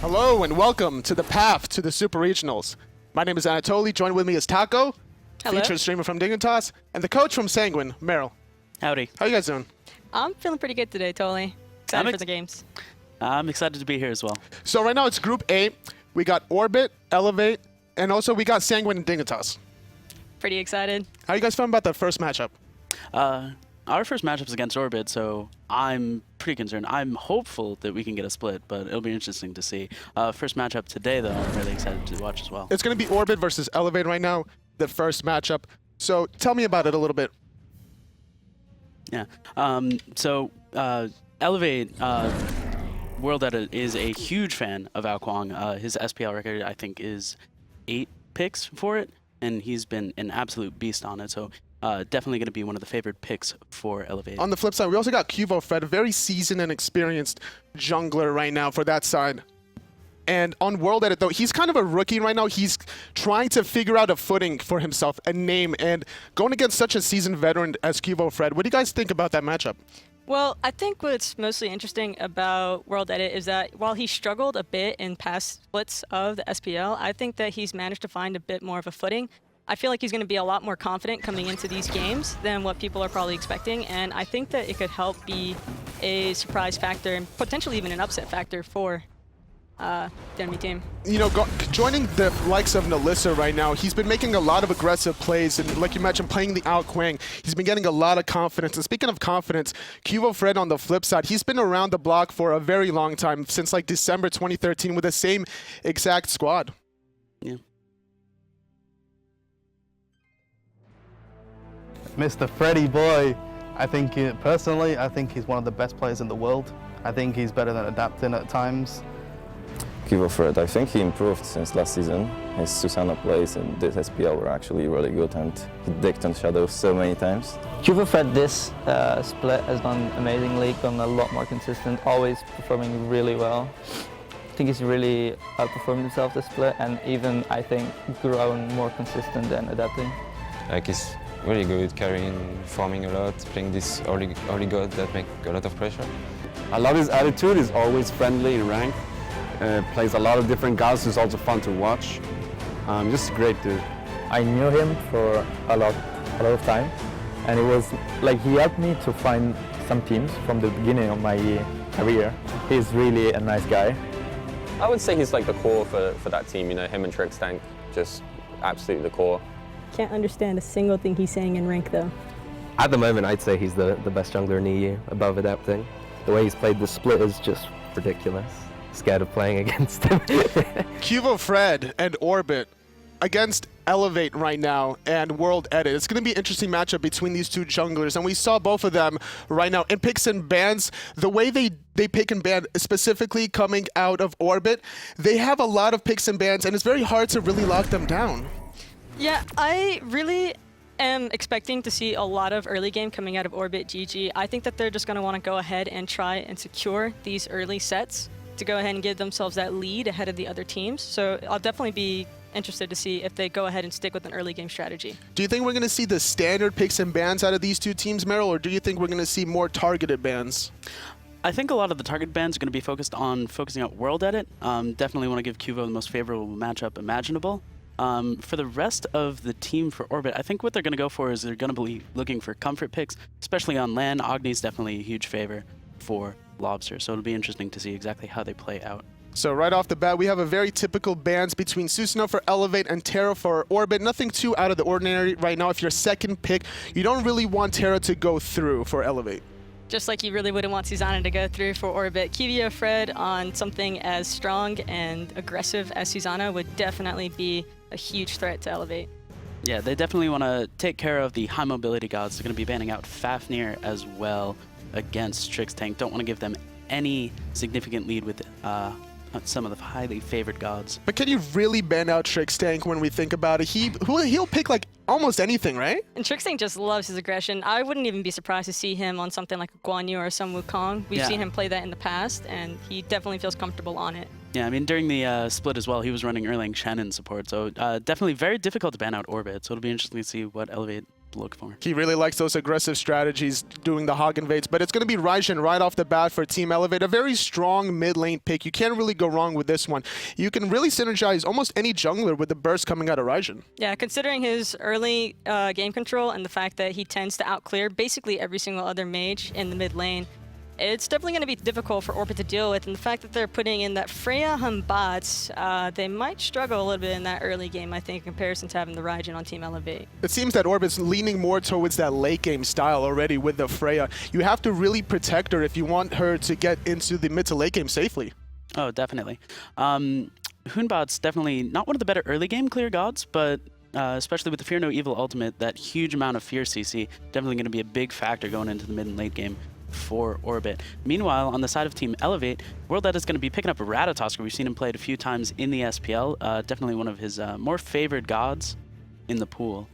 Hello and welcome to the path to the Super Regionals. My name is Anatoly. Joined with me is Taco, Hello. featured streamer from Dignitas, and the coach from Sanguine, Meryl. Howdy. How you guys doing? I'm feeling pretty good today, Toli. Excited for the games. I'm excited to be here as well. So right now it's Group A. We got Orbit, Elevate, and also we got Sanguine and Dignitas. Pretty excited. How you guys feeling about that first matchup? Our first matchup is against Orbit, so I'm pretty concerned. I'm hopeful that we can get a split, but it'll be interesting to see. First matchup today, though, I'm really excited to watch as well. It's going to be Orbit versus Elevate right now, the first matchup. So tell me about it a little bit. Yeah. Elevate, World Edit is a huge fan of Ao Kuang. His SPL record, I think, is 8 picks for it, and he's been an absolute beast on it. So definitely going to be one of the favorite picks for Elevate. On the flip side, we also got Cuvo Fred, a very seasoned and experienced jungler right now for that side. And on World Edit, though, he's kind of a rookie right now. He's trying to figure out a footing for himself, a name, and going against such a seasoned veteran as Cuvo Fred. What do you guys think about that matchup? Well, I think what's mostly interesting about World Edit is that while he struggled a bit in past splits of the SPL, I think that he's managed to find a bit more of a footing. I feel like he's going to be a lot more confident coming into these games than what people are probably expecting, and I think that it could help be a surprise factor and potentially even an upset factor for the enemy team. You know, joining the likes of Nalissa right now, he's been making a lot of aggressive plays, and like you mentioned, playing the Ao Kuang, he's been getting a lot of confidence. And speaking of confidence, Cuvo Fred on the flip side, he's been around the block for a very long time, since like December 2013 with the same exact squad. Yeah. Mr. Freddy boy, I think personally, I think he's one of the best players in the world. I think he's better than Adapting at times. Cuvo Fred, I think he improved since last season. His Susana plays and this SPL were actually really good, and he dicked on Shadow so many times. Cuvo Fred this split has done amazingly, gone a lot more consistent, always performing really well. I think he's really outperformed himself this split, and even, I think, grown more consistent than Adapting. Like he's really good, carrying, farming a lot, playing this early god that make a lot of pressure. I love his attitude, he's always friendly in rank. Plays a lot of different gods, who's also fun to watch. Just a great dude. I knew him for a lot of time, and it was like he helped me to find some teams from the beginning of my career. He's really a nice guy. I would say he's like the core for that team, you know, him and Trickstank, just absolutely the core. Can't understand a single thing he's saying in rank though. At the moment, I'd say he's the best jungler in the EU, above Adapting. The way he's played the split is just ridiculous. Scared of playing against him. Cuvo Fred and Orbit against Elevate right now and World Edit. It's going to be an interesting matchup between these two junglers, and we saw both of them right now in picks and bans. The way they pick and ban, specifically coming out of Orbit, they have a lot of picks and bans, and it's very hard to really lock them down. Yeah, I really am expecting to see a lot of early game coming out of Orbit GG. I think that they're just going to want to go ahead and try and secure these early sets to go ahead and give themselves that lead ahead of the other teams. So I'll definitely be interested to see if they go ahead and stick with an early game strategy. Do you think we're going to see the standard picks and bans out of these two teams, Meryl, or do you think we're going to see more targeted bans? I think a lot of the target bans are going to be focusing on World Edit. Definitely want to give Cuvo the most favorable matchup imaginable. For the rest of the team for Orbit, I think what they're going to go for is they're going to be looking for comfort picks, especially on land. Agni's definitely a huge favor for Lobster, so it'll be interesting to see exactly how they play out. So right off the bat, we have a very typical bans between Susano for Elevate and Terra for Orbit. Nothing too out of the ordinary right now. If you're second pick, you don't really want Terra to go through for Elevate. Just like you really wouldn't want Susanna to go through for Orbit. Cuvo Fred on something as strong and aggressive as Susanna would definitely be a huge threat to Elevate. Yeah, they definitely want to take care of the high mobility gods. They're going to be banning out Fafnir as well against Trickstank. Don't want to give them any significant lead with some of the highly favored gods. But can you really ban out Trickstank when we think about it? He'll pick like almost anything, right? And Trickstank just loves his aggression. I wouldn't even be surprised to see him on something like a Guan Yu or some Wukong. We've seen him play that in the past, and he definitely feels comfortable on it. Yeah, I mean, during the split as well, he was running Erlang Shannon support, so definitely very difficult to ban out Orbit, so it'll be interesting to see what Elevate look for. He really likes those aggressive strategies doing the hog invades, but it's going to be Raijin right off the bat for Team Elevate. A very strong mid lane pick. You can't really go wrong with this one. You can really synergize almost any jungler with the burst coming out of Raijin. Yeah, considering his early game control and the fact that he tends to outclear basically every single other mage in the mid lane, it's definitely going to be difficult for Orbit to deal with, and the fact that they're putting in that Freya Humbots, they might struggle a little bit in that early game, I think, in comparison to having the Raijin on Team Elevate. It seems that Orbit's leaning more towards that late game style already with the Freya. You have to really protect her if you want her to get into the mid to late game safely. Oh, definitely. Hunbot's definitely not one of the better early game clear gods, but especially with the Fear No Evil ultimate, that huge amount of Fear CC, definitely going to be a big factor going into the mid and late game for Orbit. Meanwhile, on the side of Team Elevate, World Ed is going to be picking up a Ratatosker. We've seen him play it a few times in the SPL. Definitely one of his more favored gods in the pool.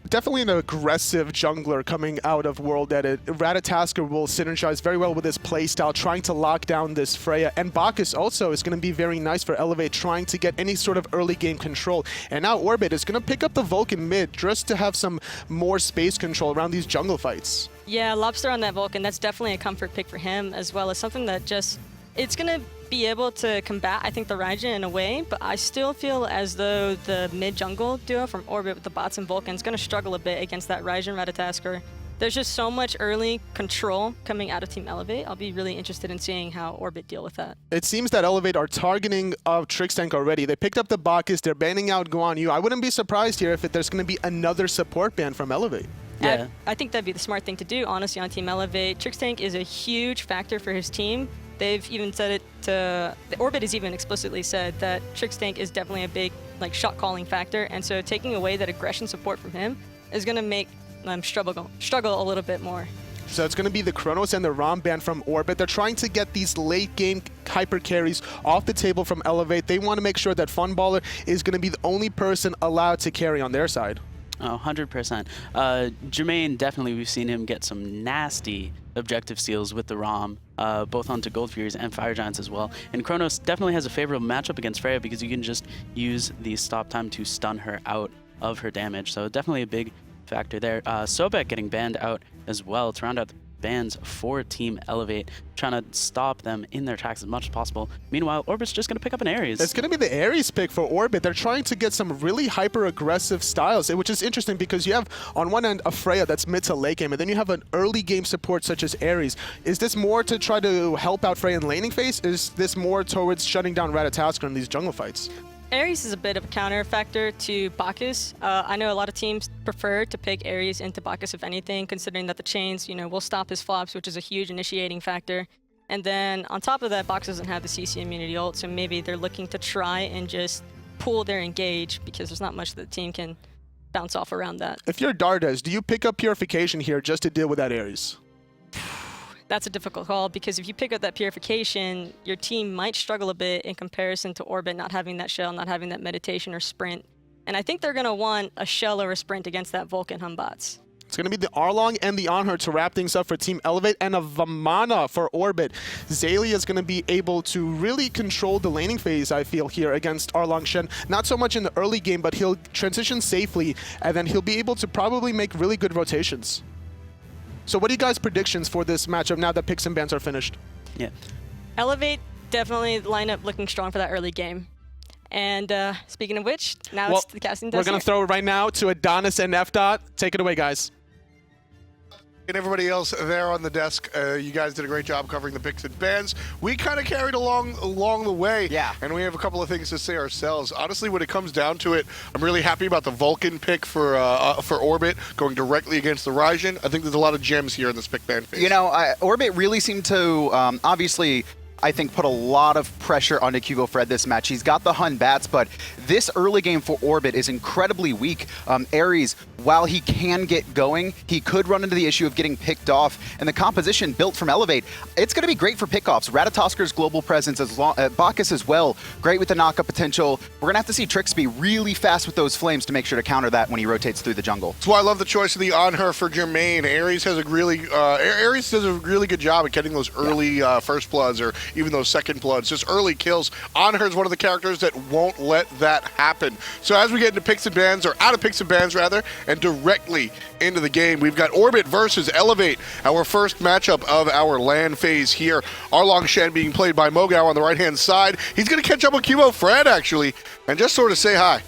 Definitely an aggressive jungler coming out of World Edit. Ratatosker will synergize very well with his playstyle, trying to lock down this Freya. And Bacchus also is going to be very nice for Elevate, trying to get any sort of early game control. And now Orbit is going to pick up the Vulcan mid just to have some more space control around these jungle fights. Yeah, Lobster on that Vulcan, that's definitely a comfort pick for him, as well as something that just, it's going to be able to combat, I think, the Raijin in a way, but I still feel as though the mid-jungle duo from Orbit with the bots and Vulcan is going to struggle a bit against that Raijin Ratatosker. There's just so much early control coming out of Team Elevate. I'll be really interested in seeing how Orbit deal with that. It seems that Elevate are targeting Trixtank already. They picked up the Bacchus, they're banning out Guan Yu. I wouldn't be surprised here if there's going to be another support ban from Elevate. Yeah. I think that'd be the smart thing to do, honestly, on Team Elevate. Trixtank is a huge factor for his team. They've even said it to... Orbit has even explicitly said that Trixtank is definitely a big shot-calling factor, and so taking away that aggression support from him is going to make them struggle a little bit more. So it's going to be the Chronos and the Rom ban from Orbit. They're trying to get these late-game hyper carries off the table from Elevate. They want to make sure that Funballer is going to be the only person allowed to carry on their side. Oh, 100%. Jermaine, definitely, we've seen him get some nasty objective steals with the ROM, both onto Gold Furies and Fire Giants as well. And Chronos definitely has a favorable matchup against Freya because you can just use the stop time to stun her out of her damage. So definitely a big factor there. Sobek getting banned out as well to round out the bans for Team Elevate, trying to stop them in their tracks as much as possible. Meanwhile, Orbit's just going to pick up an Ares. It's going to be the Ares pick for Orbit. They're trying to get some really hyper-aggressive styles, which is interesting because you have, on one end, a Freya that's mid to late game, and then you have an early game support such as Ares. Is this more to try to help out Freya in laning phase? Is this more towards shutting down Ratatosker in these jungle fights? Ares is a bit of a counter factor to Bacchus. I know a lot of teams prefer to pick Ares into Bacchus, if anything, considering that the chains, will stop his flops, which is a huge initiating factor. And then on top of that, Bacchus doesn't have the CC immunity ult, so maybe they're looking to try and just pull their engage because there's not much that the team can bounce off around that. If you're Dardes, do you pick up Purification here just to deal with that Ares? That's a difficult call because if you pick up that Purification, your team might struggle a bit in comparison to Orbit not having that shell, not having that meditation or sprint. And I think they're going to want a shell or a sprint against that Vulcan Humbots. It's going to be the Arlong and the Anhur to wrap things up for Team Elevate, and a Vamana for Orbit. Xaylia is going to be able to really control the laning phase, I feel, here against Arlong Shen. Not so much in the early game, but he'll transition safely, and then he'll be able to probably make really good rotations. So what are you guys' predictions for this matchup now that picks and bans are finished? Yeah. Elevate, definitely lineup looking strong for that early game. And speaking of which, now it's the casting test. We're going to throw it right now to Adonis and FDOT. Take it away, guys. And everybody else there on the desk, you guys did a great job covering the picks and bans. We kind of carried along the way. Yeah. And we have a couple of things to say ourselves. Honestly, when it comes down to it, I'm really happy about the Vulcan pick for Orbit going directly against the Raijin. I think there's a lot of gems here in this pick ban phase. Orbit really seemed to obviously, I think, put a lot of pressure on Nick Hugo Fred this match. He's got the Hun bats, but this early game for Orbit is incredibly weak. Ares, while he can get going, he could run into the issue of getting picked off, and the composition built from Elevate, it's going to be great for pickoffs. Ratatosker's global presence, Bacchus as well, great with the knockup potential. We're going to have to see Trix be really fast with those flames to make sure to counter that when he rotates through the jungle. That's why I love the choice of the Anhur for Jermaine. Ares has a really Ares does a really good job at getting those early first bloods or even those second bloods. Just early kills. Anher is one of the characters that won't let that happen. So as we get into picks and bans, or out of picks and bans rather, and directly into the game, we've got Orbit versus Elevate, our first matchup of our LAN phase here. Arlong Shen being played by Mogao on the right-hand side. He's going to catch up with Cubo Fred, actually, and just sort of say hi.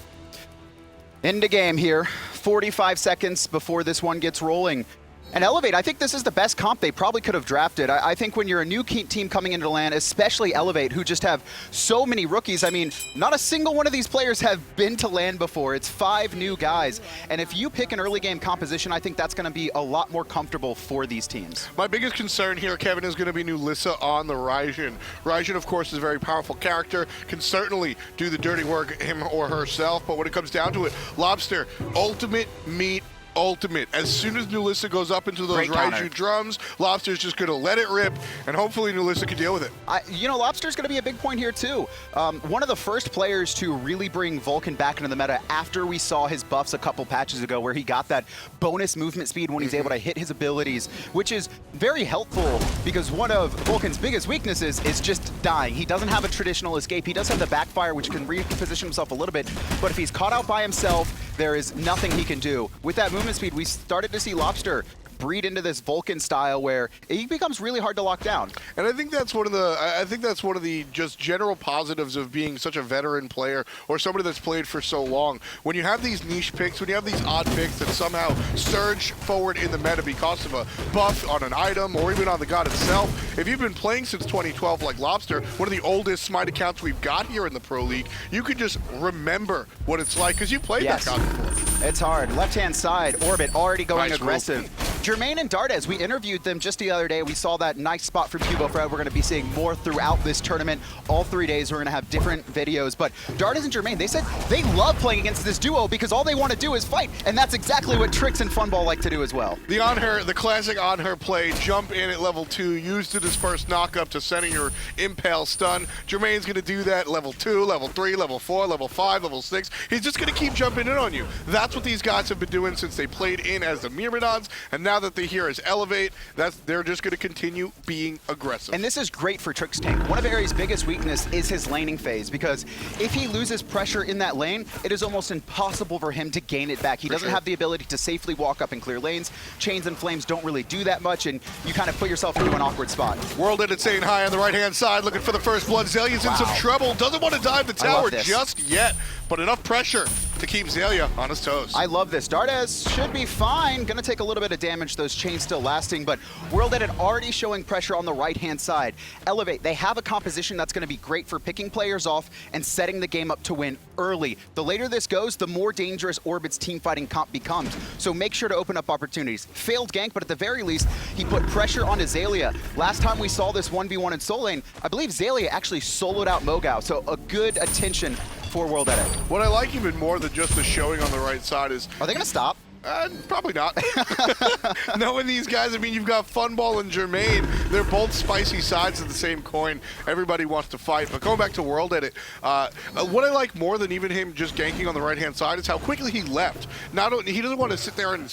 Into game here. 45 seconds before this one gets rolling. And Elevate, I think this is the best comp they probably could have drafted. I think when you're a new team coming into LAN, especially Elevate, who just have so many rookies, I mean, not a single one of these players have been to LAN before. It's 5 new guys. And if you pick an early game composition, I think that's going to be a lot more comfortable for these teams. My biggest concern here, Kevin, is going to be Nulissa on the Raijin. Raijin, of course, is a very powerful character, can certainly do the dirty work, him or herself, but when it comes down to it, Lobster, ultimate meat, ultimate. As soon as Nulissa goes up into those Raiju drums, Lobster's just going to let it rip, and hopefully Nulissa can deal with it. You know, Lobster's going to be a big point here, too. One of the first players to really bring Vulcan back into the meta after we saw his buffs a couple patches ago, where he got that bonus movement speed when he's able to hit his abilities, which is very helpful because one of Vulcan's biggest weaknesses is just dying. He doesn't have a traditional escape. He does have the backfire, which can reposition himself a little bit, but if he's caught out by himself, there is nothing he can do. With that movement speed, we started to see Lobster breed into this Vulcan style where he becomes really hard to lock down. And I think that's one of the just general positives of being such a veteran player or somebody that's played for so long. When you have these niche picks, when you have these odd picks that somehow surge forward in the meta because of a buff on an item or even on the god itself, if you've been playing since 2012 like Lobster, one of the oldest Smite accounts we've got here in the Pro League, you can just remember what it's like because you played that god before. It's hard. Left-hand side, Orbit already going aggressive. Jermaine and Dardes, we interviewed them just the other day. We saw that nice spot from Cubo Fred. We're going to be seeing more throughout this tournament. All 3 days, we're going to have different videos. But Dardes and Jermaine, they said they love playing against this duo because all they want to do is fight. And that's exactly what Trix and Funball like to do as well. The Anher, the classic Anher play, jump in at level 2, use the disperse knockup to center your impale stun. Jermaine's going to do that level 2, level 3, level 4, level 5, level 6. He's just going to keep jumping in on you. That's what these guys have been doing since they played in as the Myrmidons, and now that they're here as Elevate, they're just going to continue being aggressive. And this is great for Trix Tank. One of Aries' biggest weakness is his laning phase, because if he loses pressure in that lane, it is almost impossible for him to gain it back. He doesn't have the ability to safely walk up and clear lanes. Chains and Flames don't really do that much, and you kind of put yourself into an awkward spot. World Edit saying hi on the right-hand side, looking for the first blood. Zelia's in some trouble, doesn't want to dive the tower just yet, but enough pressure to keep Zelia on his toes. I love this. Dardes should be fine. Gonna take a little bit of damage, those chains still lasting, but World Edit already showing pressure on the right-hand side. Elevate, they have a composition that's gonna be great for picking players off and setting the game up to win early. The later this goes, the more dangerous Orbit's team fighting comp becomes. So make sure to open up opportunities. Failed gank, but at the very least, he put pressure on Azalea. Last time we saw this 1v1 in Soul Lane, I believe Azalea actually soloed out Mogao, so a good attention for World Edit. What I like even more than just the showing on the right side is... Are they gonna stop? Probably not. Knowing these guys, I mean, you've got Funball and Jermaine. They're both spicy sides of the same coin. Everybody wants to fight. But going back to World Edit, what I like more than even him just ganking on the right-hand side is how quickly he left. He doesn't want to sit there and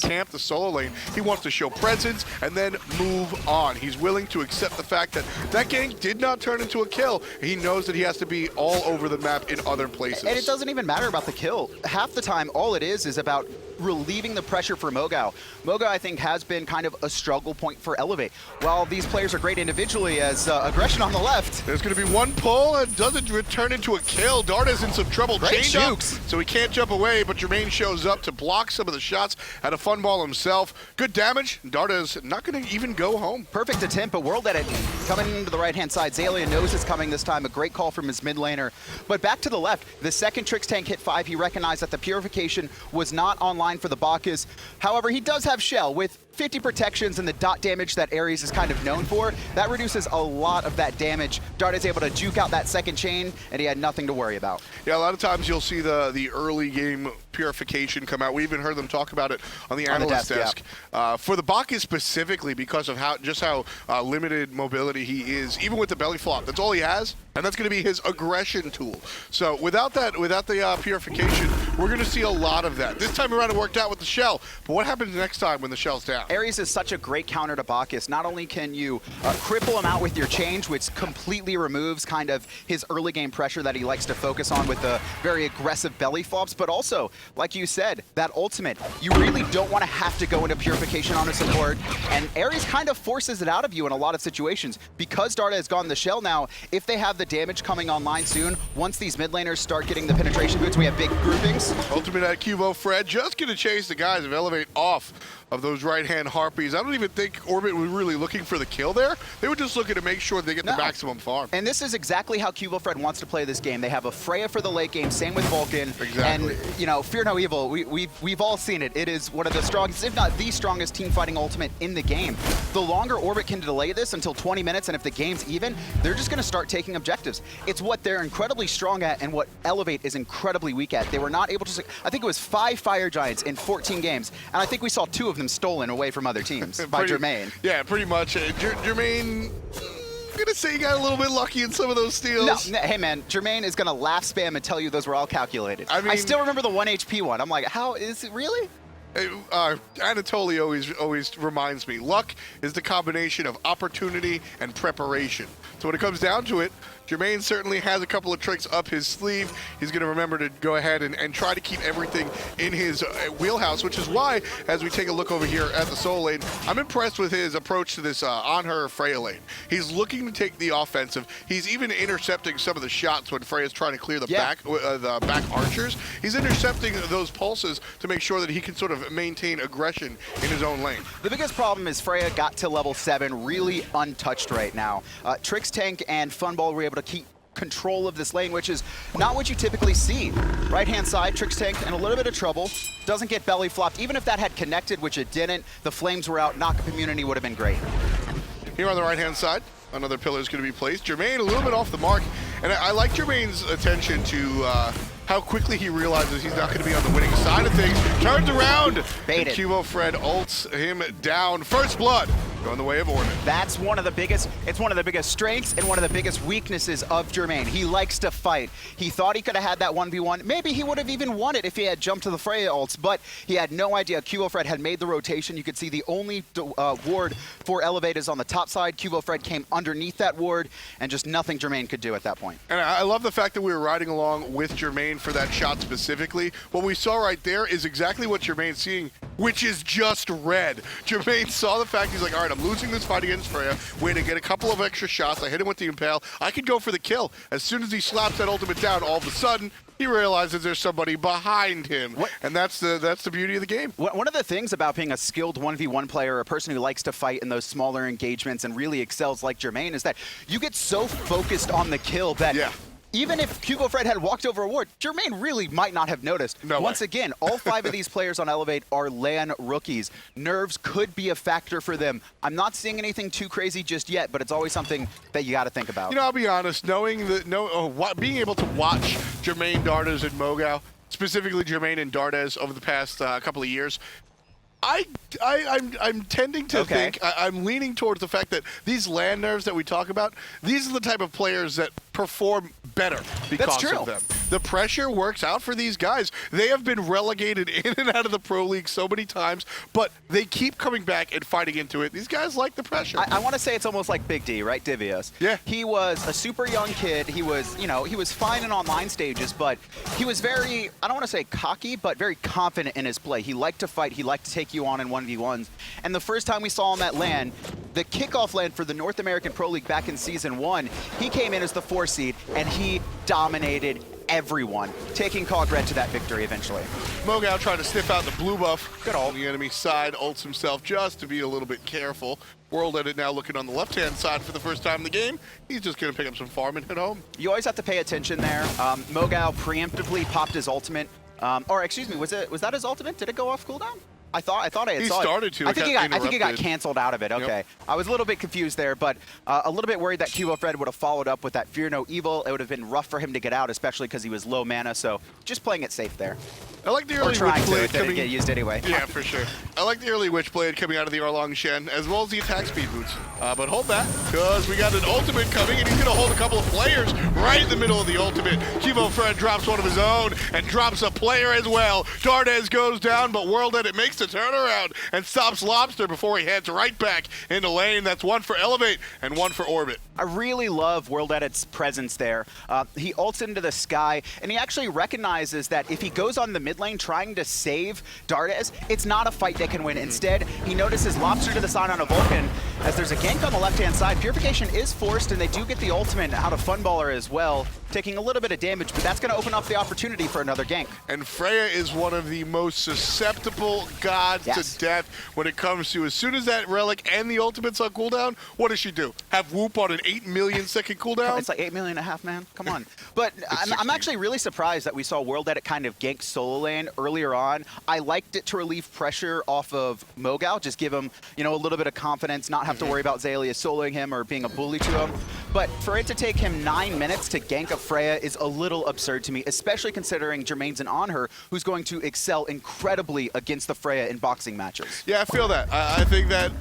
camp the solo lane. He wants to show presence and then move on. He's willing to accept the fact that that gank did not turn into a kill. He knows that he has to be all over the map in other places. And it doesn't even matter about the kill. Half the time, all it is about relieving the pressure for Mogao. Mogao, I think, has been kind of a struggle point for Elevate. While these players are great individually, as aggression on the left. There's going to be one pull and doesn't turn into a kill. Darda's in some trouble. Change up, so he can't jump away, but Jermaine shows up to block some of the shots at a Funball himself. Good damage. Darda's not going to even go home. Perfect attempt, but World Edit coming into the right-hand side. Zalia knows it's coming this time. A great call from his mid laner. But back to the left, the second Trix Tank hit 5. He recognized that the Purification was not online for the Bacchus. However, he does have Shell with 50 protections and the dot damage that Aries is kind of known for. That reduces a lot of that damage. Dart is able to juke out that second chain, and he had nothing to worry about. Yeah, a lot of times you'll see the early game Purification come out. We even heard them talk about it on the analyst desk. Yeah. For the Bacchus specifically, because of how limited mobility he is, even with the belly flop, that's all he has, and that's going to be his aggression tool. So without the Purification, we're going to see a lot of that. This time around it worked out with the Shell, but what happens next time when the Shell's down? Ares is such a great counter to Bacchus. Not only can you cripple him out with your change, which completely removes kind of his early game pressure that he likes to focus on with the very aggressive belly flops, but also, like you said, that ultimate. You really don't want to have to go into Purification on a support, and Ares kind of forces it out of you in a lot of situations. Because Darda has gone the shell now, if they have the damage coming online soon, once these mid laners start getting the penetration boots, we have big groupings. Ultimate at Cubo Fred, just gonna chase the guys of Elevate off of those right-hand Harpies. I don't even think Orbit was really looking for the kill there. They were just looking to make sure they get the maximum farm. And this is exactly how Cubo Fred wants to play this game. They have a Freya for the late game, same with Vulcan. Exactly. And, you know, Fear No Evil, we've all seen it. It is one of the strongest, if not the strongest team fighting ultimate in the game. The longer Orbit can delay this until 20 minutes, and if the game's even, they're just gonna start taking objectives. It's what they're incredibly strong at and what Elevate is incredibly weak at. They were not able to, I think it was 5 Fire Giants in 14 games, and I think we saw 2 of them stolen away from other teams by Jermaine. Yeah, pretty much. Jermaine, I'm gonna say he got a little bit lucky in some of those steals. No, hey man, Jermaine is gonna laugh spam and tell you those were all calculated. I still remember the 1 HP one. I'm like, how is it really? Anatoly always reminds me, luck is the combination of opportunity and preparation. So when it comes down to it, Jermaine certainly has a couple of tricks up his sleeve. He's going to remember to go ahead and try to keep everything in his wheelhouse, which is why, as we take a look over here at the Soul lane, I'm impressed with his approach to this on-her Freya lane. He's looking to take the offensive. He's even intercepting some of the shots when Freya's trying to clear the back archers. He's intercepting those pulses to make sure that he can sort of maintain aggression in his own lane. The biggest problem is Freya got to level 7 really untouched right now. Trix Tank and Funball were able to keep control of this lane, which is not what you typically see. Right-hand side, Trix Tank in a little bit of trouble. Doesn't get belly flopped. Even if that had connected, which it didn't, the flames were out. Knockup immunity would have been great. Here on the right-hand side, another pillar is going to be placed. Jermaine a little bit off the mark, and I like Jermaine's attention to how quickly he realizes he's not going to be on the winning side of things. Turns around, Baited. and Cubo Fred ults him down. First blood going the way of Orbit. That's one of the biggest, it's one of the biggest strengths and one of the biggest weaknesses of Jermaine. He likes to fight. He thought he could have had that 1v1. Maybe he would have even won it if he had jumped to the Freya ults, but he had no idea. Cubo Fred had made the rotation. You could see the only ward for Elevate is on the top side. Cubo Fred came underneath that ward, and just nothing Jermaine could do at that point. And I love the fact that we were riding along with Jermaine for that shot specifically. What we saw right there is exactly what Jermaine's seeing, which is just red. Jermaine saw the fact, he's like, all right, I'm losing this fight against Freya. Way to get a couple of extra shots. I hit him with the Impale. I could go for the kill. As soon as he slaps that ultimate down, all of a sudden, he realizes there's somebody behind him. And that's the beauty of the game. One of the things about being a skilled 1v1 player, a person who likes to fight in those smaller engagements and really excels like Jermaine, is that you get so focused on the kill that even if Cubo Fred had walked over a ward, Jermaine really might not have noticed. Once again, all 5 of these players on Elevate are LAN rookies. Nerves could be a factor for them. I'm not seeing anything too crazy just yet, but it's always something that you got to think about. You know, I'll be honest, knowing that, being able to watch Jermaine, Dardes, and Mogao, specifically Jermaine and Dardes over the past couple of years, I'm tending to think, I'm leaning towards the fact that these LAN nerves that we talk about, these are the type of players that perform better because of them. The pressure works out for these guys. They have been relegated in and out of the Pro League so many times, but they keep coming back and fighting into it. These guys like the pressure. I want to say it's almost like Big D, right? Divios. Yeah. He was a super young kid. He was, you know, he was fine in online stages, but he was very, I don't want to say cocky, but very confident in his play. He liked to fight. He liked to take you on in 1v1s. And the first time we saw him at LAN, the kickoff LAN for the North American Pro League back in Season 1, he came in as the 4 seed, and he dominated everyone, taking Cog Red to that victory eventually. Mogao trying to sniff out the blue buff. Got all the enemy side, ults himself just to be a little bit careful. World Edit now looking on the left-hand side for the first time in the game. He's just going to pick up some farm and head home. You always have to pay attention there. Mogao preemptively popped his ultimate. Or excuse me, was that his ultimate? Did it go off cooldown? I thought I had he saw started it. to. I think he got canceled out of it. Okay. Yep. I was a little bit confused there, but a little bit worried that Cubo Fred would have followed up with that Fear No Evil. It would have been rough for him to get out, especially because he was low mana. So just playing it safe there. I like the early Witchblade coming. Get used anyway. Yeah, for sure. I like the early Witchblade coming out of the Arlong Shen, as well as the attack speed boots. But hold that, because we got an ultimate coming, and he's going to hold a couple of players right in the middle of the ultimate. Cubo Fred drops one of his own, and drops a player as well. Dardes goes down, but World Edit makes the the turnaround and stops Lobster before he heads right back into lane. That's one for Elevate and one for Orbit. I really love World Edit's presence there. He ults into the sky, and he actually recognizes that if he goes on the mid lane trying to save Dardes, it's not a fight they can win. Instead, he notices Lobster to the side on a Vulcan. As there's a gank on the left-hand side, Purification is forced, and they do get the ultimate out of Funballer as well, taking a little bit of damage, but that's going to open up the opportunity for another gank. And Freya is one of the most susceptible gods to death when it comes to, as soon as that relic and the ultimate's on cooldown, what does she do? Have Whoop on an 8 million second cooldown? It's like 8 million and a half, man. Come on. But I'm actually really surprised that we saw World Edit kind of gank solo lane earlier on. I liked it to relieve pressure off of Mogao, just give him, you know, a little bit of confidence, not have to worry about Zaylia soloing him or being a bully to him. But for it to take him 9 minutes to gank a Freya is a little absurd to me, especially considering Jermaine's an on her who's going to excel incredibly against the Freya in boxing matches. Yeah, I feel that. I think that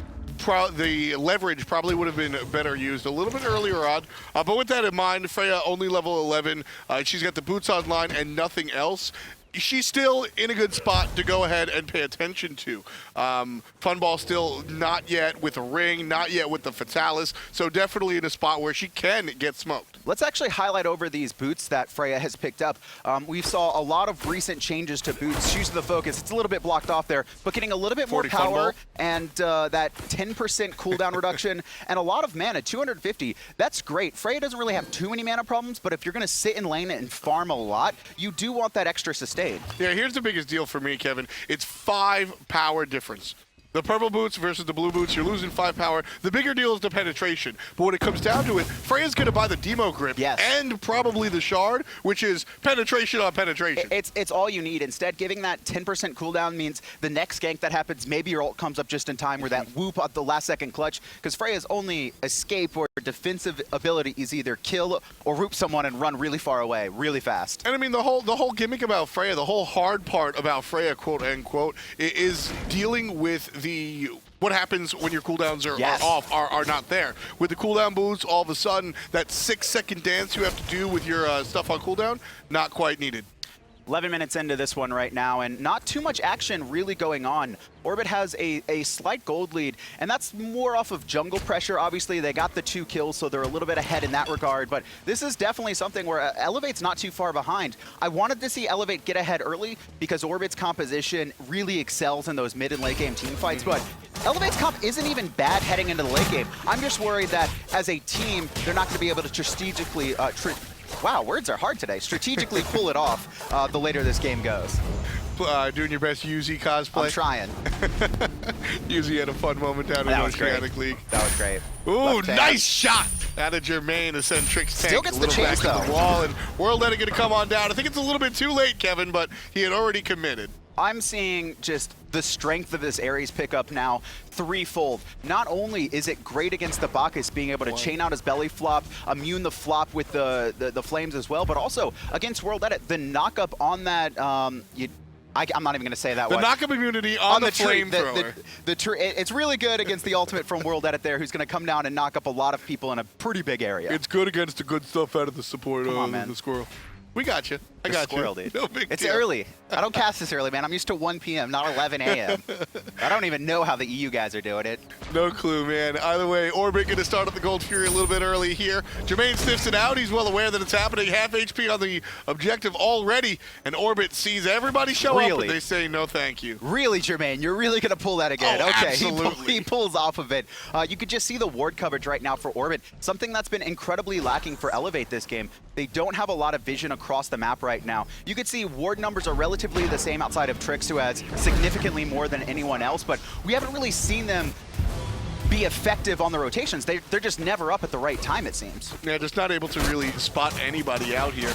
the leverage probably would have been better used a little bit earlier on. But with that in mind, Freya only level 11. She's got the boots online and nothing else. She's still in a good spot to go ahead and pay attention to. Funball still not yet with a ring, not yet with the Fatalis, so definitely in a spot where she can get smoked. Let's actually highlight over these boots that Freya has picked up. We saw a lot of recent changes to boots. Shoes of the Focus, it's a little bit blocked off there, but getting a little bit more power and that 10% cooldown reduction and a lot of mana, 250. That's great. Freya doesn't really have too many mana problems, but if you're going to sit in lane and farm a lot, you do want that extra sustain. Yeah, here's the biggest deal for me, Kevin. It's 5 power difference. The purple boots versus the blue boots, you're losing 5 power. The bigger deal is the penetration. But when it comes down to it, Freya's going to buy the Demo Grip and probably the Shard, which is penetration on penetration. It's all you need. Instead, giving that 10% cooldown means the next gank that happens, maybe your ult comes up just in time, where that whoop at the last second clutch, because Freya's only escape or defensive ability is either kill or whoop someone and run really far away, really fast. And I mean, the whole gimmick about Freya, the whole hard part about Freya, quote unquote, is dealing with what happens when your cooldowns are off, are not there. With the cooldown boosts, all of a sudden, that 6-second dance you have to do with your stuff on cooldown, not quite needed. 11 minutes into this one right now, and not too much action really going on. Orbit has a slight gold lead, and that's more off of jungle pressure. Obviously, they got the 2 kills, so they're a little bit ahead in that regard, but this is definitely something where Elevate's not too far behind. I wanted to see Elevate get ahead early because Orbit's composition really excels in those mid and late game team fights, but Elevate's comp isn't even bad heading into the late game. I'm just worried that as a team, they're not going to be able to strategically wow, words are hard today. Strategically pull it off the later this game goes. Doing your best Yuzi cosplay. I'm trying. Yuzi had a fun moment down in Oceanic League. That was great. Ooh, nice shot out of Jermaine to send Trix tank Still gets a little the chance, back at though. the wall, and World Edit gonna come on down. I think it's a little bit too late, Kevin, but he had already committed. I'm seeing just the strength of this Ares pickup now threefold. Not only is it great against the Bacchus, being able to chain out his belly flop, immune the flop with the flames as well, but also against World Edit, the knock-up on that, I'm not even going to say that one. The knock-up immunity on the flamethrower. It's really good against the ultimate from World Edit there, who's going to come down and knock up a lot of people in a pretty big area. It's good against the good stuff out of the support of the Squirrel. We got you. I got squirrel, you. Dude. No big It's deal. early. I don't cast this early, man. I'm used to 1 p.m., not 11 a.m. I don't even know how the EU guys are doing it. No clue, man. Either way, Orbit going to start at the Gold Fury a little bit early here. Jermaine sniffs it out. He's well aware that it's happening. Half HP on the objective already, and Orbit sees everybody show up, and they say no thank you. Really, Jermaine? You're really going to pull that again? Oh, okay, absolutely. He pulls off of it. You could just see the ward coverage right now for Orbit, something that's been incredibly lacking for Elevate this game. They don't have a lot of vision across the map right now. You could see ward numbers are relatively the same outside of Trix, who has significantly more than anyone else, but we haven't really seen them be effective on the rotations. They're just never up at the right time, it seems. Yeah, just not able to really spot anybody out here.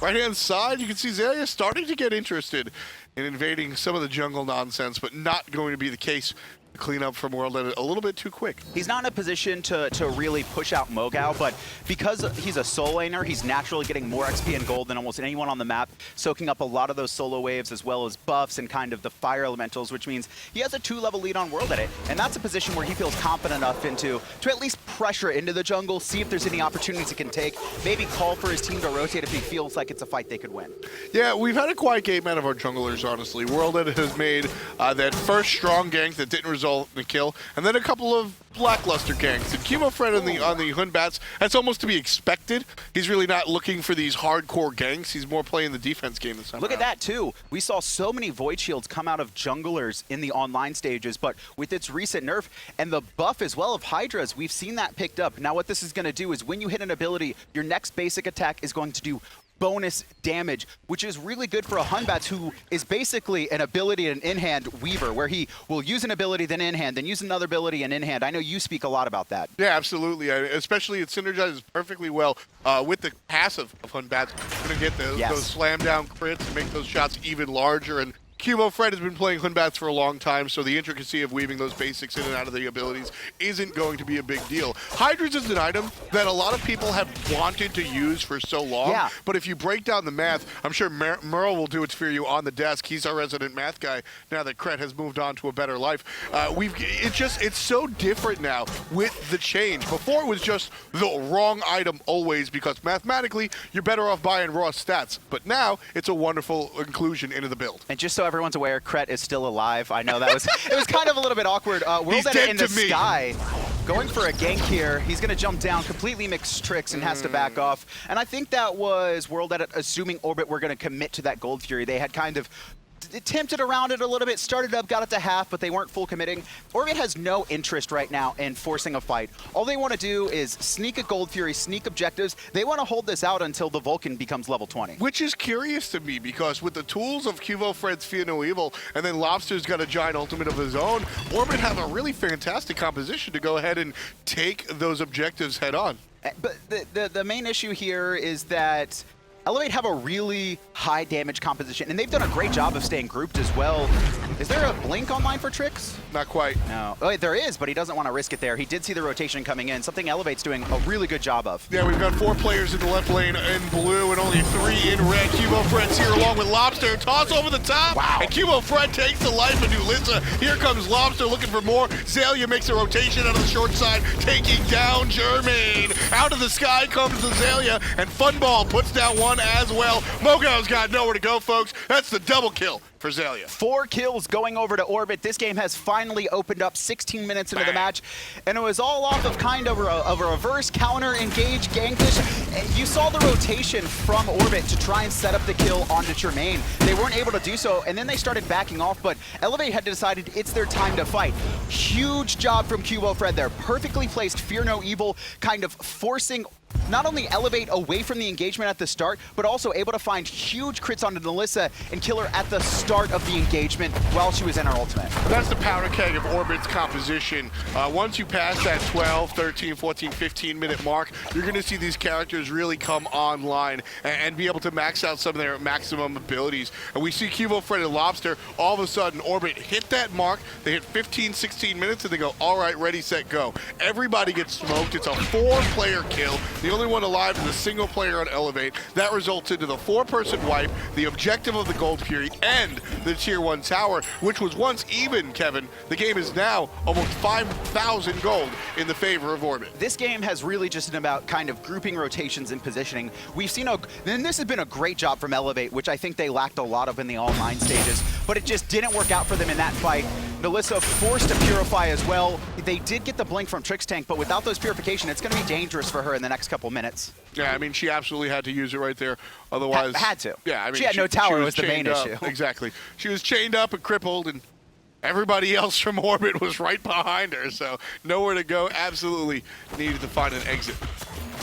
Right-hand side, you can see Zaylia starting to get interested in invading some of the jungle nonsense, but not going to be the case. Clean up from World Edit a little bit too quick. He's not in a position to really push out Mogao, but because he's a solo laner, he's naturally getting more XP and gold than almost anyone on the map, soaking up a lot of those solo waves as well as buffs and kind of the fire elementals, which means he has a 2-level lead on World Edit, and that's a position where he feels confident enough into to at least pressure into the jungle, see if there's any opportunities he can take, maybe call for his team to rotate if he feels like it's a fight they could win. Yeah, we've had a quiet game out of our junglers, honestly. World Edit has made that first strong gank that didn't result in a kill, and then a couple of lackluster ganks. And Kevofred on the Hun Bats, that's almost to be expected. He's really not looking for these hardcore ganks. He's more playing the defense game this time. Look at that, too. We saw so many Void Shields come out of junglers in the online stages, but with its recent nerf and the buff as well of Hydras, we've seen that picked up. Now what this is going to do is when you hit an ability, your next basic attack is going to do bonus damage, which is really good for a Hun Bats, who is basically an ability and in-hand weaver, where he will use an ability, then in-hand, then use another ability and in-hand. I know you speak a lot about that. Yeah, absolutely. Especially it synergizes perfectly well with the passive of Hun Bats. Going to get those slam down crits and make those shots even larger. And Kevofred has been playing Hun Bats for a long time, so the intricacy of weaving those basics in and out of the abilities isn't going to be a big deal. Hydras is an item that a lot of people have wanted to use for so long, but if you break down the math, I'm sure Merle will do it for you on the desk. He's our resident math guy now that Kret has moved on to a better life. It's so different now with the change. Before it was just the wrong item always because mathematically you're better off buying raw stats, but now it's a wonderful inclusion into the build. And just so everyone's aware, Kret is still alive. I know that was it was kind of a little bit awkward. World Edit in the sky, going for a gank here. He's going to jump down, completely mix tricks, and has to back off. And I think that was World Edit assuming Orbit were going to commit to that Gold Fury. They had kind of attempted around it a little bit, started up, got it to half, but they weren't full committing. Orbit has no interest right now in forcing a fight. All they want to do is sneak a Gold Fury, sneak objectives. They want to hold this out until the Vulcan becomes level 20. Which is curious to me, because with the tools of Kevofred's Fear No Evil, and then Lobster's got a giant ultimate of his own, Orbit have a really fantastic composition to go ahead and take those objectives head on. But the main issue here is that Elevate have a really high damage composition, and they've done a great job of staying grouped as well. Is there a blink online for Trix? Not quite. No. Oh, there is, but he doesn't want to risk it there. He did see the rotation coming in, something Elevate's doing a really good job of. Yeah, we've got 4 players in the left lane in blue and only 3 in red. Kevofred's here along with Lobster. Toss over the top. Wow. And Kevofred takes the life of Nulissa. Here comes Lobster looking for more. Zaylia makes a rotation out of the short side, taking down Jermaine. Out of the sky comes the Zaylia, and Funball puts down one as well. Mogo's got nowhere to go, folks. That's the double kill for Zaylia. 4 kills going over to Orbit. This game has finally opened up 16 minutes into the match, and it was all off of kind of a reverse counter engage gangfish. You saw the rotation from Orbit to try and set up the kill onto Jermaine. They weren't able to do so, and then they started backing off, but Elevate had decided it's their time to fight. Huge job from Kevofred there. Perfectly placed Fear No Evil, kind of forcing not only Elevate away from the engagement at the start, but also able to find huge crits onto Nulissa and kill her at the start of the engagement while she was in her ultimate. That's the powder keg of Orbit's composition. Once you pass that 12, 13, 14, 15-minute mark, you're going to see these characters really come online and be able to max out some of their maximum abilities. And we see Kevofred and Lobster, all of a sudden, Orbit hit that mark. They hit 15, 16 minutes, and they go, all right, ready, set, go. Everybody gets smoked. It's a 4-player kill. The only one alive is a single player on Elevate. That results into the 4-person wipe, the objective of the Gold Fury, and the Tier 1 tower, which was once even, Kevin. The game is now almost 5,000 gold in the favor of Orbit. This game has really just been about kind of grouping rotations and positioning. We've seen and this has been a great job from Elevate, which I think they lacked a lot of in the online stages, but it just didn't work out for them in that fight. Nulissa forced to purify as well. They did get the blink from Trix Tank, but without those purification, it's going to be dangerous for her in the next couple minutes. Yeah, I mean, she absolutely had to use it right there. Otherwise, had to. Yeah, I mean, she had no tower. Was the main issue. Exactly. She was chained up and crippled, and everybody else from Orbit was right behind her. So nowhere to go. Absolutely needed to find an exit.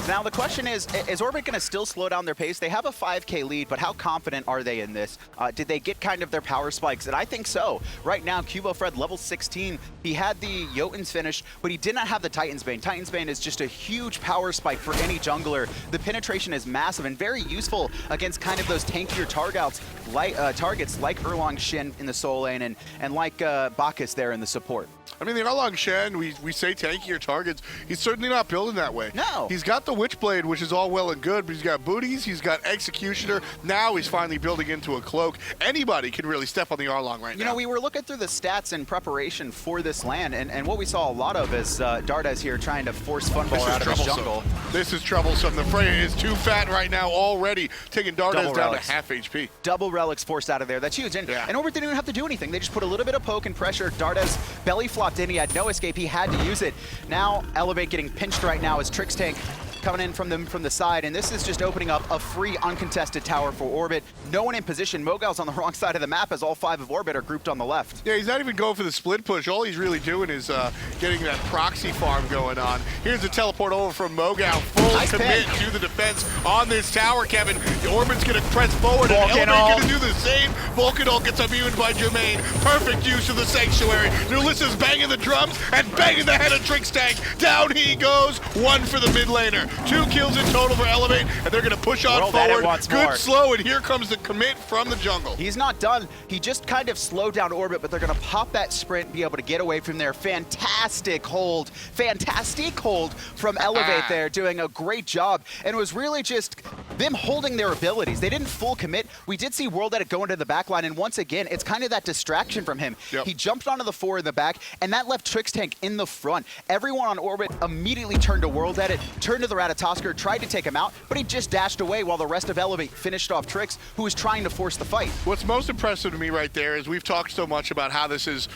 Now the question is Orbit going to still slow down their pace? They have a 5K lead, but how confident are they in this? Did they get kind of their power spikes? And I think so. Right now, Kevofred, level 16, he had the Jotuns finished, but he did not have the Titan's Bane. Titan's Bane is just a huge power spike for any jungler. The penetration is massive and very useful against kind of those tankier targets like Erlang Shin in the Soul Lane and like Bacchus there in the support. I mean, the Arlong Shen, we say tankier targets. He's certainly not building that way. No. He's got the Witchblade, which is all well and good, but he's got booties, he's got Executioner. Now he's finally building into a cloak. Anybody can really step on the Arlong right now. You know, we were looking through the stats in preparation for this land, and what we saw a lot of is Dardes here trying to force Funballer out of his jungle. This is troublesome. The Freya is too fat right now already, taking Dardes down to half HP. Double relics forced out of there. That's huge. And Orbit didn't even have to do anything. They just put a little bit of poke and pressure. Dardes belly flopped in. He had no escape. He had to use it. Now Elevate getting pinched right now as Trix Tank coming in from the side, and this is just opening up a free uncontested tower for Orbit. No one in position. Mogal's on the wrong side of the map as all 5 of Orbit are grouped on the left. Yeah, he's not even going for the split push. All he's really doing is getting that proxy farm going on. Here's a teleport over from Mogal. Full Nice commit pin. to the defense on this tower, Kevin. Orbit's going to press forward, and Vulcan Elevate going to do the same. Vulcanol gets immune by Jermaine. Perfect use of the Sanctuary. Nulissa's banging the drums and banging the head of Trix Tank. Down he goes. 1 for the mid laner. 2 kills in total for Elevate, and they're going to push on forward. Good slow, and here comes the commit from the jungle. He's not done. He just kind of slowed down Orbit, but they're going to pop that sprint, be able to get away from there. Fantastic hold from Elevate there, doing a great job. And it was really just them holding their abilities. They didn't full commit. We did see World Edit go into the back line, and once again, it's kind of that distraction from him. He jumped onto the 4 in the back, and that left Trix Tank in the front. Everyone on Orbit immediately turned to World Edit, turned to the Ratatosker, tried to take him out, but he just dashed away while the rest of Elevate finished off Trix, who was trying to force the fight. What's most impressive to me right there is we've talked so much about how this is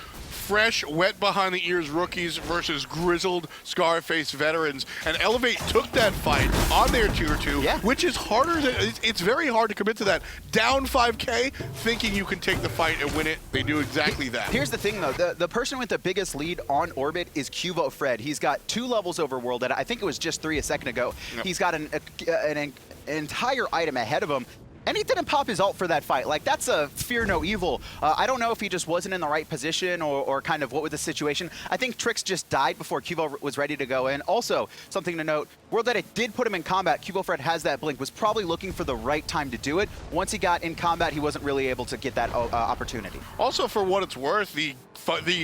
fresh, wet behind the ears rookies versus grizzled, scar-faced veterans. And Elevate took that fight on their tier 2, which is harder than, it's very hard to commit to that. Down 5K, thinking you can take the fight and win it. They do exactly that. Here's the thing though, the person with the biggest lead on Orbit is Cuvo Fred. He's got 2 levels over World Edit. I think it was just 3 a second ago. He's got an entire item ahead of him. And he didn't pop his ult for that fight. Like, that's a fear no evil. I don't know if he just wasn't in the right position or kind of what was the situation. I think Trix just died before Cuvo was ready to go in. Also, something to note, World Edit did put him in combat. Cuvo Fred has that blink, was probably looking for the right time to do it. Once he got in combat, he wasn't really able to get that opportunity. Also, for what it's worth, the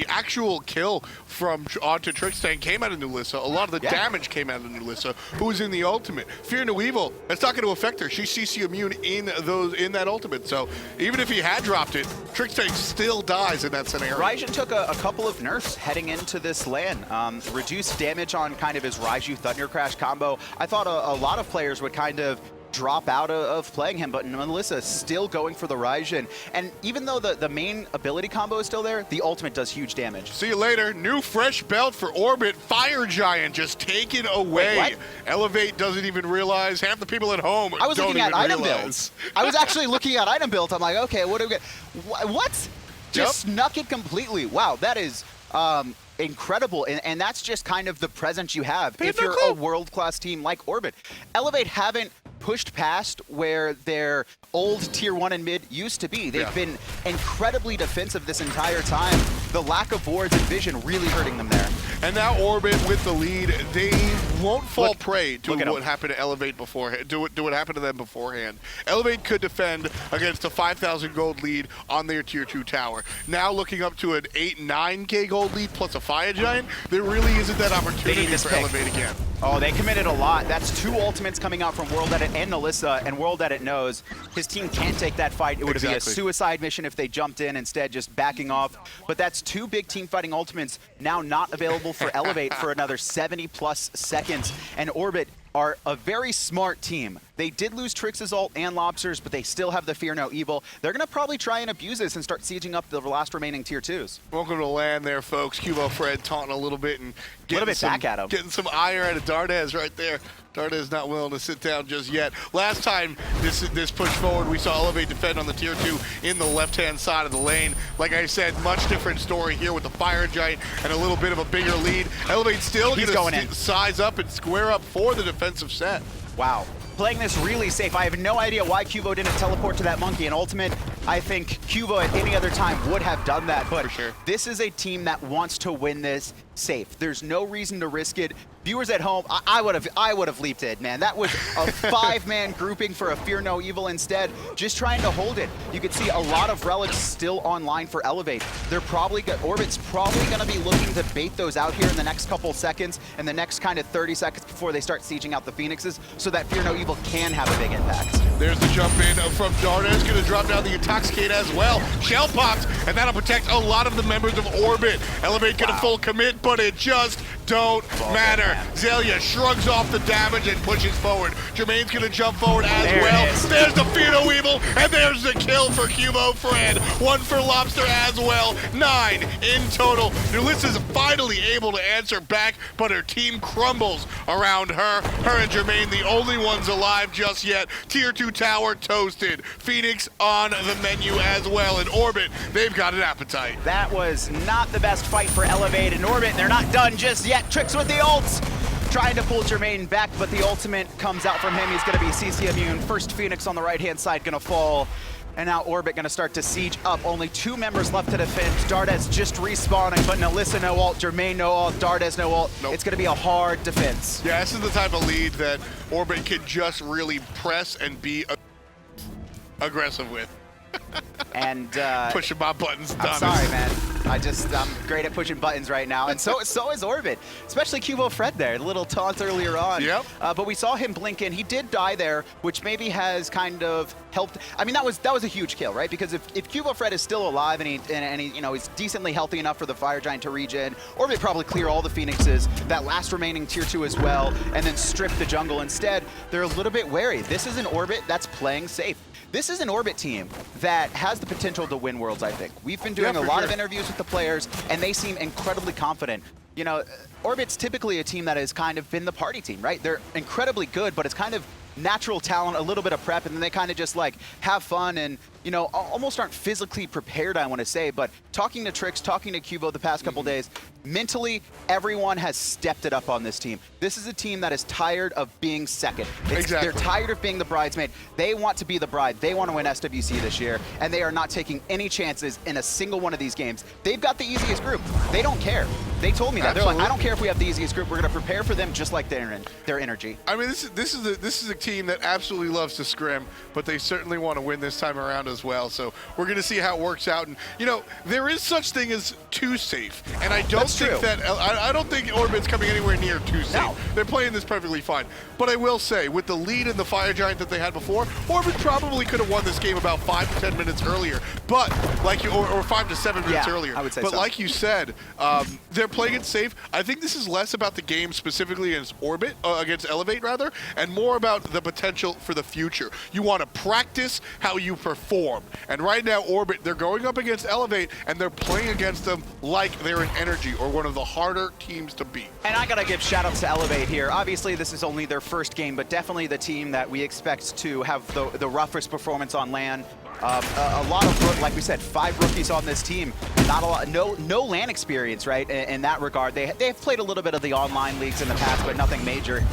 actual kill from onto Trix Tank came out of Nulissa. A lot of the damage came out of Nulissa, who was in the ultimate. Fear no evil. That's not going to affect her. She's CC immune in that ultimate. So even if he had dropped it, Trix Tank still dies in that scenario. Raijin took a couple of nerfs heading into this LAN. Reduced damage on kind of his Raiju Thunder Crash combo. I thought a lot of players would kind of drop out of playing him, but Melissa still going for the Raijin. And even though the main ability combo is still there, the ultimate does huge damage. See you later. New fresh belt for Orbit. Fire Giant just taken away. Wait, Elevate doesn't even realize. Half the people at home I was don't looking even at item realize. builds. I was actually looking at item builds. I'm like, okay, what do we get? What? Just snuck it completely. Wow, that is incredible, and that's just kind of the presence you have if you're a world-class team like Orbit. Elevate haven't pushed past where their old tier 1 and mid used to be. They've been incredibly defensive this entire time. The lack of wards and vision really hurting them there. And now Orbit with the lead, they won't fall prey to what happened to Elevate beforehand. Do what happened to them beforehand. Elevate could defend against a 5,000 gold lead on their tier 2 tower. Now looking up to an 8-9K gold lead plus a Fire Giant, there really isn't that opportunity for Elevate again. Oh, they committed a lot. That's 2 ultimates coming out from World Edit and Nalissa, and World Edit knows his team can't take that fight. It would be a suicide mission if they jumped in, instead just backing off. But that's 2 big team fighting ultimates now not available for Elevate for another 70+ seconds. And Orbit are a very smart team. They did lose Trix's ult and Lobsters, but they still have the Fear No Evil. They're going to probably try and abuse this and start sieging up the last remaining tier 2s. Welcome to LAN there, folks. Cuvo Fred taunting a little bit and getting back at him. Getting some ire out of Dardes right there. Dardes not willing to sit down just yet. Last time this push forward, we saw Elevate defend on the tier 2 in the left-hand side of the lane. Like I said, much different story here with the Fire Giant and a little bit of a bigger lead. Elevate still going to size up and square up for the defensive set. Wow. Playing this really safe. I have no idea why Cuvo didn't teleport to that monkey in ultimate. I think Cuvo at any other time would have done that, but this is a team that wants to win this safe. There's no reason to risk it. Viewers at home, I would have leaped in, man. That was a 5-man grouping for a Fear No Evil instead, just trying to hold it. You could see a lot of relics still online for Elevate. Orbit's probably going to be looking to bait those out here in the next couple seconds, and the next kind of 30 seconds before they start sieging out the Phoenixes, so that Fear No Evil can have a big impact. There's the jump in from Dardes, going to drop down the Intoxicate as well. Shell pops, and that'll protect a lot of the members of Orbit. Elevate get a full commit, but it just don't matter. Zelia shrugs off the damage and pushes forward. Jermaine's going to jump forward as well. There's the Fear No Evil, and there's the kill for Cubo Fred. 1 for Lobster as well. 9 in total. Nulissa's finally able to answer back, but her team crumbles around her. Her and Jermaine, the only ones alive just yet. Tier 2 tower toasted. Phoenix on the menu as well. In Orbit, they've got an appetite. That was not the best fight for Elevate in Orbit. They're not done just yet. Tricks with the ults. Trying to pull Jermaine back, but the ultimate comes out from him. He's going to be CC immune. First Phoenix on the right-hand side going to fall. And now Orbit going to start to siege up. Only 2 members left to defend. Dardes just respawning, but Nalissa no ult, Jermaine no ult, Dardes no ult. Nope. It's going to be a hard defense. Yeah, this is the type of lead that Orbit can just really press and be aggressive with. And pushing my buttons. I'm sorry, man. I'm great at pushing buttons right now, and so is Orbit, especially Cubo Fred there. A little taunt earlier on. Yep. But we saw him blink in. He did die there, which maybe has kind of helped. I mean, that was a huge kill, right? Because if Cubo Fred is still alive and he he's decently healthy enough for the Fire Giant to regen, Orbit probably clear all the Phoenixes, that last remaining tier 2 as well, and then strip the jungle. Instead, they're a little bit wary. This is an Orbit that's playing safe. This is an Orbit team that has the potential to win Worlds, I think. We've been doing a lot of interviews with the players, and they seem incredibly confident. You know, Orbit's typically a team that has kind of been the party team, right? They're incredibly good, but it's kind of natural talent, a little bit of prep, and then they kind of just like have fun and, you know, almost aren't physically prepared, I want to say. But talking to Trix, talking to Cubo the past couple days, mentally, everyone has stepped it up on this team. This is a team that is tired of being second. They're tired of being the bridesmaid. They want to be the bride. They want to win SWC this year, and they are not taking any chances in a single one of these games. They've got the easiest group. They don't care. They told me that. They're like, I don't care if we have the easiest group. We're going to prepare for them just like their energy. I mean, this is a team that absolutely loves to scrim, but they certainly want to win this time around as well. So we're going to see how it works out. And you know, there is such thing as too safe, and I don't think that I don't think Orbit's coming anywhere near too safe. No. They're playing this perfectly fine. But I will say, with the lead in the Fire Giant that they had before, Orbit probably could have won this game about 5 to 10 minutes earlier. But like or 5 to 7 minutes earlier. I would say but so. like you said, they're playing it safe. I think this is less about the game specifically against Orbit, against Elevate rather, and more about the potential for the future. You want to practice how you perform. And right now, Orbit, they're going up against Elevate, and they're playing against them like they're an Energy or one of the harder teams to beat. And I gotta give shout outs to Elevate here. Obviously, this is only their first game, but definitely the team that we expect to have the roughest performance on LAN. A lot of, like we said, 5 rookies on this team. Not a lot, no LAN experience, right? In that regard, they've played a little bit of the online leagues in the past, but nothing major.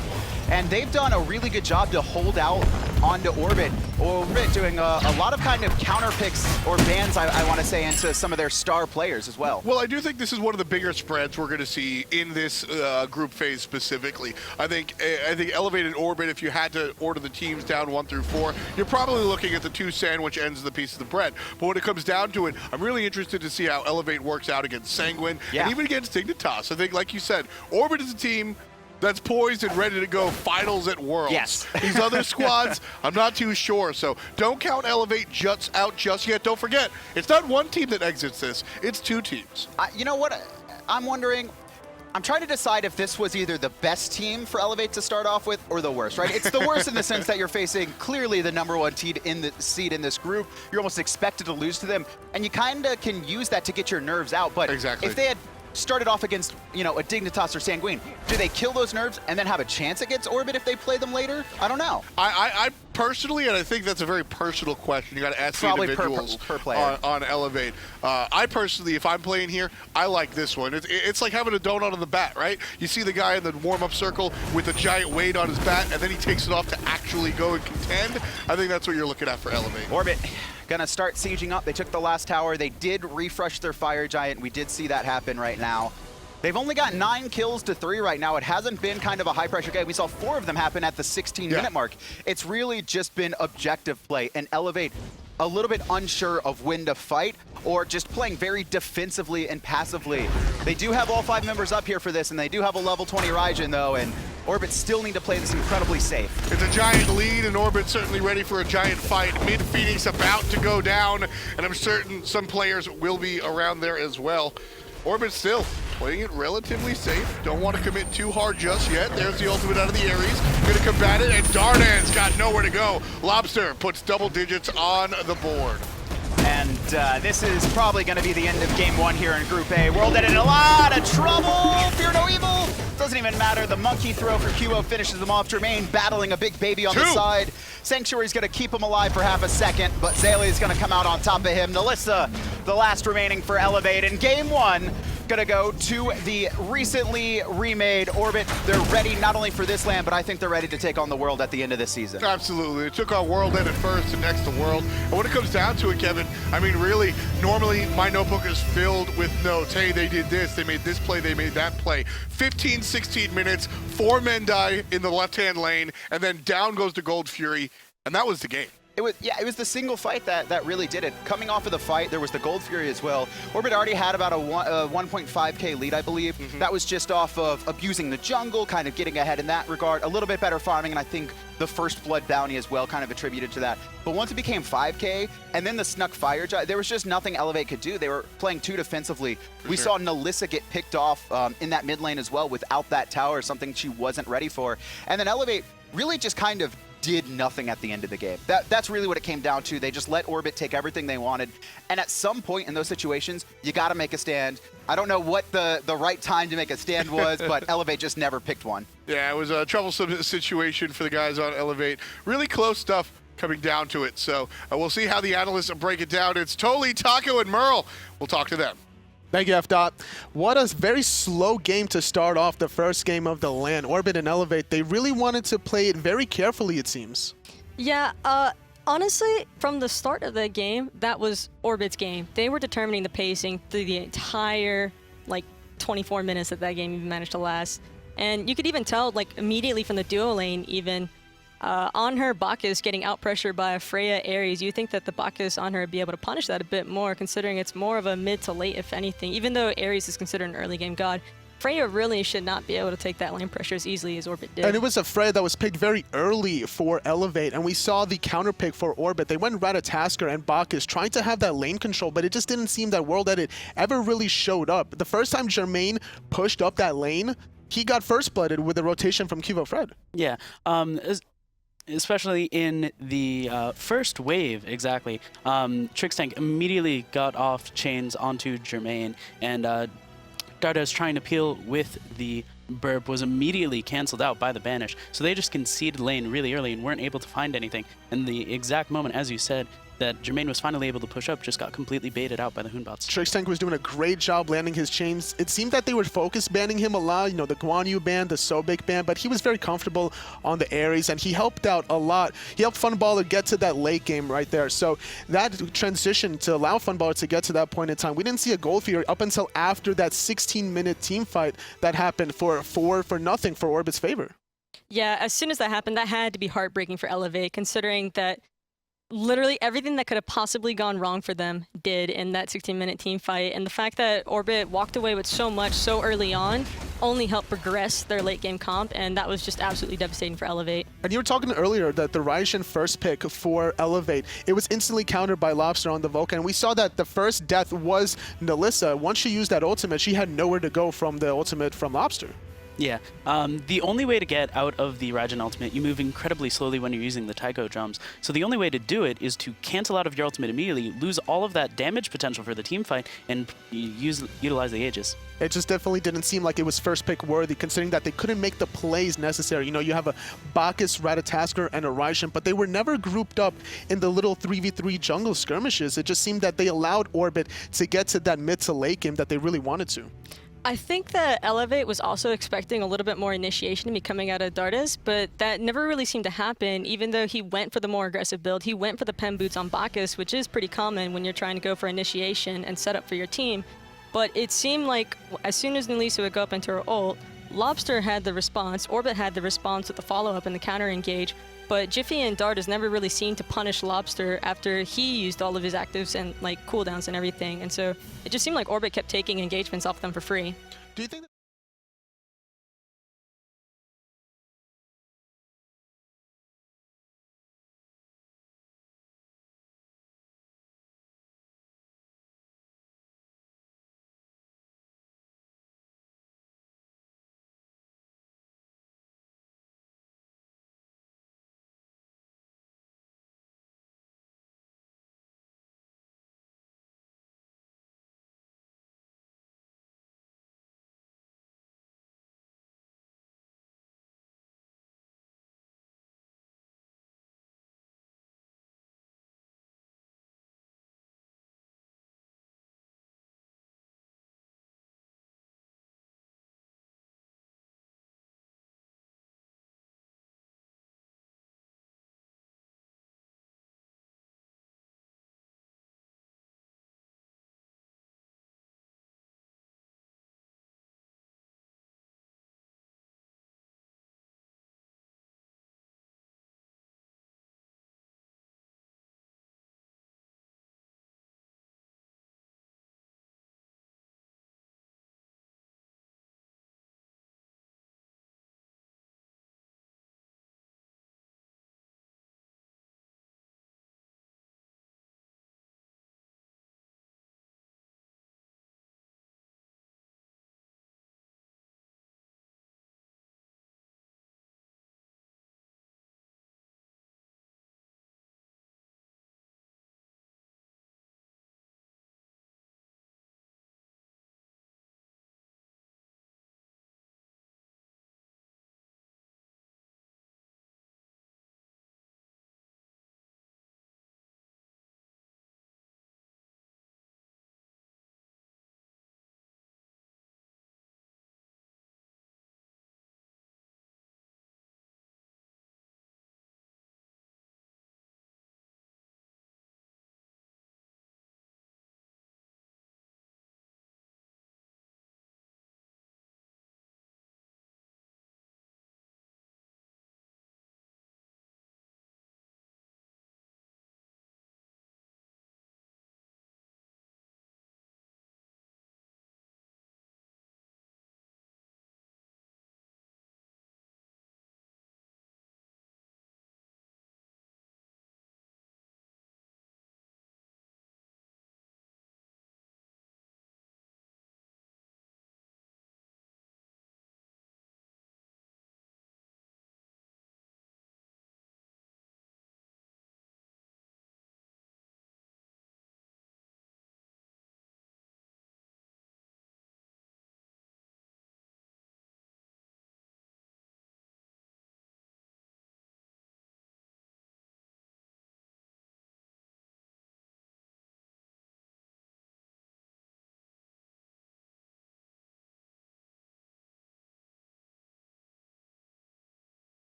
And they've done a really good job to hold out onto Orbit. Orbit doing a lot of kind of counter picks or bans, I want to say, into some of their star players as well. Well, I do think this is one of the bigger spreads we're going to see in this group phase specifically. I think Elevated Orbit, if you had to order the teams down 1 through 4, you're probably looking at the 2 sandwich ends of the piece of the bread. But when it comes down to it, I'm really interested to see how Elevate works out against Sanguine and even against Dignitas. I think, like you said, Orbit is a team that's poised and ready to go finals at Worlds. Yes. These other squads, I'm not too sure. So don't count Elevate out just yet. Don't forget, it's not one team that exits this. It's 2 teams. You know what? I'm wondering. I'm trying to decide if this was either the best team for Elevate to start off with or the worst, right? It's the worst in the sense that you're facing clearly the #1 seed in this group. You're almost expected to lose to them, and you kind of can use that to get your nerves out. But if they had started off against, you know, a Dignitas or Sanguine, do they kill those nerves and then have a chance against Orbit if they play them later? I don't know. I personally, and I think that's a very personal question, you got to ask the individuals per player. On Elevate. I personally, if I'm playing here, I like this one. It's like having a donut on the bat, right? You see the guy in the warm-up circle with a giant weight on his bat, and then he takes it off to actually go and contend. I think that's what you're looking at for Elevate. Orbit gonna start sieging up. They took the last tower. They did refresh their Fire Giant. We did see that happen right now. They've only got 9 kills to 3 right now. It hasn't been kind of a high-pressure game. We saw 4 of them happen at the 16-minute mark. It's really just been objective play, and Elevate a little bit unsure of when to fight or just playing very defensively and passively. They do have all 5 members up here for this, and they do have a level 20 Raijin, though, and Orbit still need to play this incredibly safe. It's a giant lead, and Orbit certainly ready for a giant fight. Mid Phoenix about to go down, and I'm certain some players will be around there as well. Orbit still playing it relatively safe. Don't want to commit too hard just yet. There's the ultimate out of the Ares. Gonna combat it, and Dardan's got nowhere to go. Lobster puts double digits on the board. And this is probably going to be the end of game 1 here in Group A. World Edit in a lot of trouble. Fear no evil. Doesn't even matter. The monkey throw for Cuvo finishes them off. Jermaine battling a big baby on the side. Sanctuary's going to keep him alive for half a second, but Zayle's going to come out on top of him. Nalissa, the last remaining for Elevate. In game 1, going to go to the recently remade Orbit. They're ready not only for this land, but I think they're ready to take on the World at the end of this season. Absolutely. They took on World Edit first and next to World. And when it comes down to it, Kevin, I mean, really, normally my notebook is filled with notes. Hey, they did this, they made this play, they made that play. 15, 16 minutes, 4 men die in the left-hand lane, and then down goes the Gold Fury, and that was the game. It was the single fight that really did it. Coming off of the fight, there was the Gold Fury as well. Orbit already had about a 1.5k lead, I believe. That was just off of abusing the jungle, kind of getting ahead in that regard. A little bit better farming, and I think the First Blood bounty as well kind of attributed to that. But once it became 5k, and then the Snuck Fire, there was just nothing Elevate could do. They were playing too defensively. We saw Nalissa get picked off in that mid lane as well without that tower, something she wasn't ready for. And then Elevate really just kind of did nothing at the end of the game. That's really what it came down to. They just let Orbit take everything they wanted. And at some point in those situations, you got to make a stand. I don't know what the right time to make a stand was, but Elevate just never picked one. Yeah, it was a troublesome situation for the guys on Elevate. Really close stuff coming down to it. So we'll see how the analysts break it down. It's Toli, Taco, and Merle. We'll talk to them. Thank you, F-Dot. What a very slow game to start off the first game of the LAN. Orbit and Elevate, they really wanted to play it very carefully, it seems. Yeah, honestly, from the start of the game, that was Orbit's game. They were determining the pacing through the entire, 24 minutes that game even managed to last. And you could even tell, immediately from the duo lane, even, on her Bacchus getting out-pressured by a Freya Ares, you think that the Bacchus on her would be able to punish that a bit more, considering it's more of a mid to late, if anything. Even though Ares is considered an early game god, Freya really should not be able to take that lane pressure as easily as Orbit did. And it was a Freya that was picked very early for Elevate, and we saw the counter pick for Orbit. They went Ratatasker and Bacchus trying to have that lane control, but it just didn't seem that World Edit ever really showed up. The first time Jermaine pushed up that lane, he got first blooded with a rotation from Cuvo Fred. Yeah. Especially in the first wave, exactly. Trixtank immediately got off chains onto Jermaine, and Darda's trying to peel with the burp was immediately canceled out by the banish. So they just conceded lane really early and weren't able to find anything. And the exact moment, as you said, that Jermaine was finally able to push up just got completely baited out by the Hoonbots. Trixtank was doing a great job landing his chains. It seemed that they were focus banning him a lot, the Guan Yu ban, the Sobek ban, but he was very comfortable on the Ares, and he helped out a lot. He helped Funballer get to that late game right there. So that transition to allow Funballer to get to that point in time, we didn't see a Gold Fury up until after that 16-minute team fight that happened for nothing for Orbit's favor. Yeah, as soon as that happened, that had to be heartbreaking for Elevate, considering that literally everything that could have possibly gone wrong for them did in that 16-minute team fight. And the fact that Orbit walked away with so much so early on only helped progress their late game comp, and that was just absolutely devastating for Elevate. And you were talking earlier that the Raijin first pick for Elevate, it was instantly countered by Lobster on the Vulcan. And we saw that the first death was Nalissa. Once she used that ultimate, she had nowhere to go from the ultimate from Lobster. Yeah, the only way to get out of the Raijin ultimate, you move incredibly slowly when you're using the Taiko drums. So the only way to do it is to cancel out of your ultimate immediately, lose all of that damage potential for the team fight, and utilize the Aegis. It just definitely didn't seem like it was first pick worthy, considering that they couldn't make the plays necessary. You have a Bacchus, Ratatasker, and a Raijin, but they were never grouped up in the little 3v3 jungle skirmishes. It just seemed that they allowed Orbit to get to that mid to late game that they really wanted to. I think that Elevate was also expecting a little bit more initiation to be coming out of Dardas, but that never really seemed to happen, even though he went for the more aggressive build. He went for the Pen Boots on Bacchus, which is pretty common when you're trying to go for initiation and set up for your team. But it seemed like as soon as Nalisa would go up into her ult, Lobster had the response, Orbit had the response with the follow-up and the counter-engage, but Jiffy and Dart is never really seen to punish Lobster after he used all of his actives and like cooldowns and everything. And so it just seemed like Orbit kept taking engagements off them for free. Do you think